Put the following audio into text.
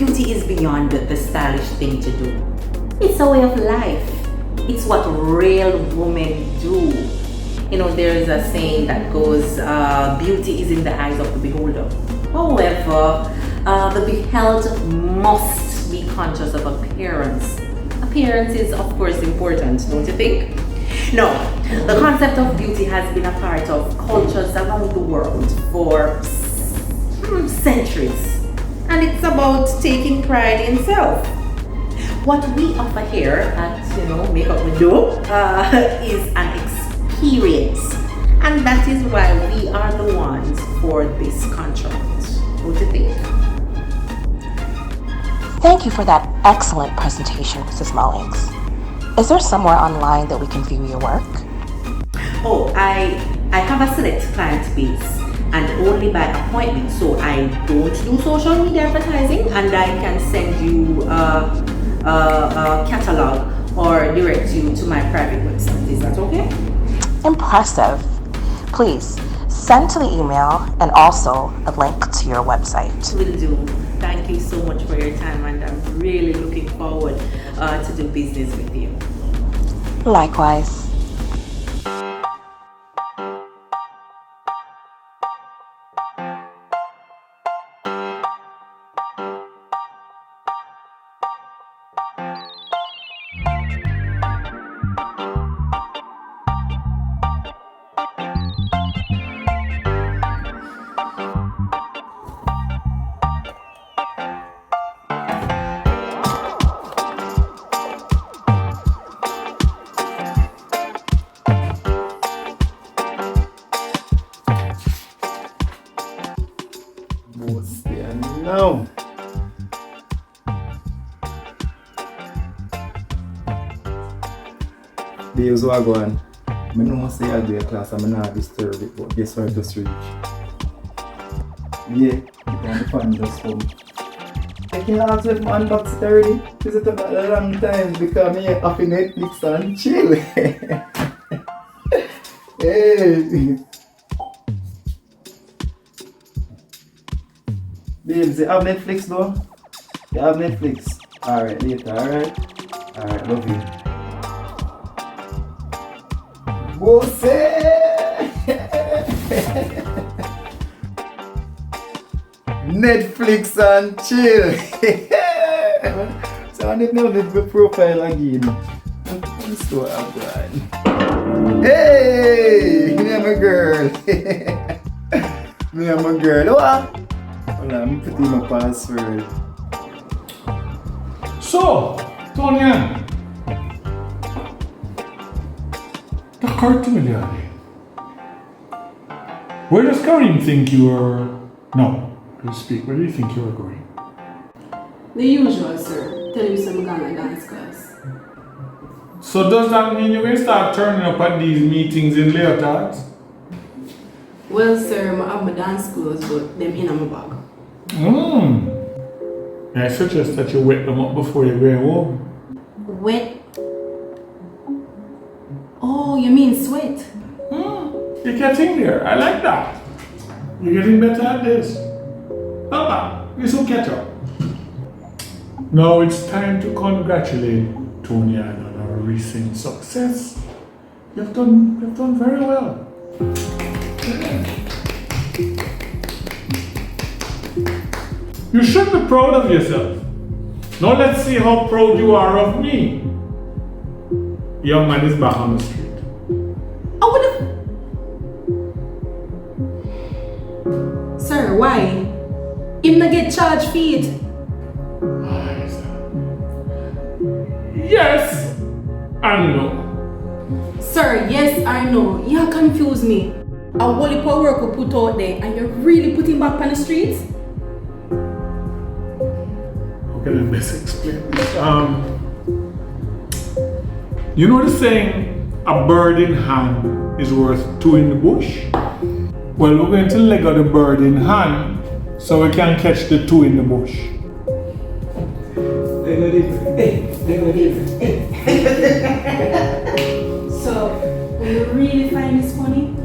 beauty is beyond the stylish thing to do. It's a way of life. It's what real women do. You know, there is a saying that goes, beauty is in the eyes of the beholder. However, the beheld must be conscious of appearance. Appearance is, of course, important, don't you think? No, the concept of beauty has been a part of cultures around the world for centuries. And it's about taking pride in self. What we offer here at, Makeup with Do is an experience. And that is why we are the ones for this contract. What do you think? Thank you for that excellent presentation, Mrs. Mullings. Is there somewhere online that we can view your work? Oh, I have a select client base and only by appointment, so I don't do social media advertising, and I can send you a catalog or direct you to my private website. Is that okay? Impressive. Please send to the email and also a link to your website. Will do. Thank you so much for your time, and I'm really looking forward to do business with you. Likewise. No. Babes, what go on? I know say I do a class and I'm not disturb it, but guess what I just reach? Yeah, the fan just come. I can ask if man box 30. Is it a long time because me up in Netflix and chill. Hey. Babes, you have Netflix though? You have Netflix? Alright, later, alright? Alright, love you. Bose! Netflix and chill! So I need to know the profile again. I'm so happy. Hey! Me and my girl! Me and my girl. What? I'm putting my password. So, Tonya, the cartoon guy. Where does Karim think you are? No, you speak. Where do you think you are going? The usual, sir. Tell you some Ghana dance class. So does that mean you're going to start turning up at these meetings in leotards? Well, sir, I have my dance clothes, but them in my bag. I suggest that you wet them up before you go home. Wet? Oh, you mean sweat? You're getting there. I like that. You're getting better at this. Papa, you should catch up. Now it's time to congratulate Tonya on her recent success. You've done very well. You should be proud of yourself. Now let's see how proud you are of me. Young man is back on the street. Sir, why? Him not get charged for it. Yes and no. Sir, yes or no? You confuse me. A whole heap of work we put out there and you're really putting back on the streets? How can I best explain this? You know the saying, a bird in hand is worth two in the bush? Well, we're going to Leggo the bird in hand so we can catch the two in the bush. So, will you really find this funny?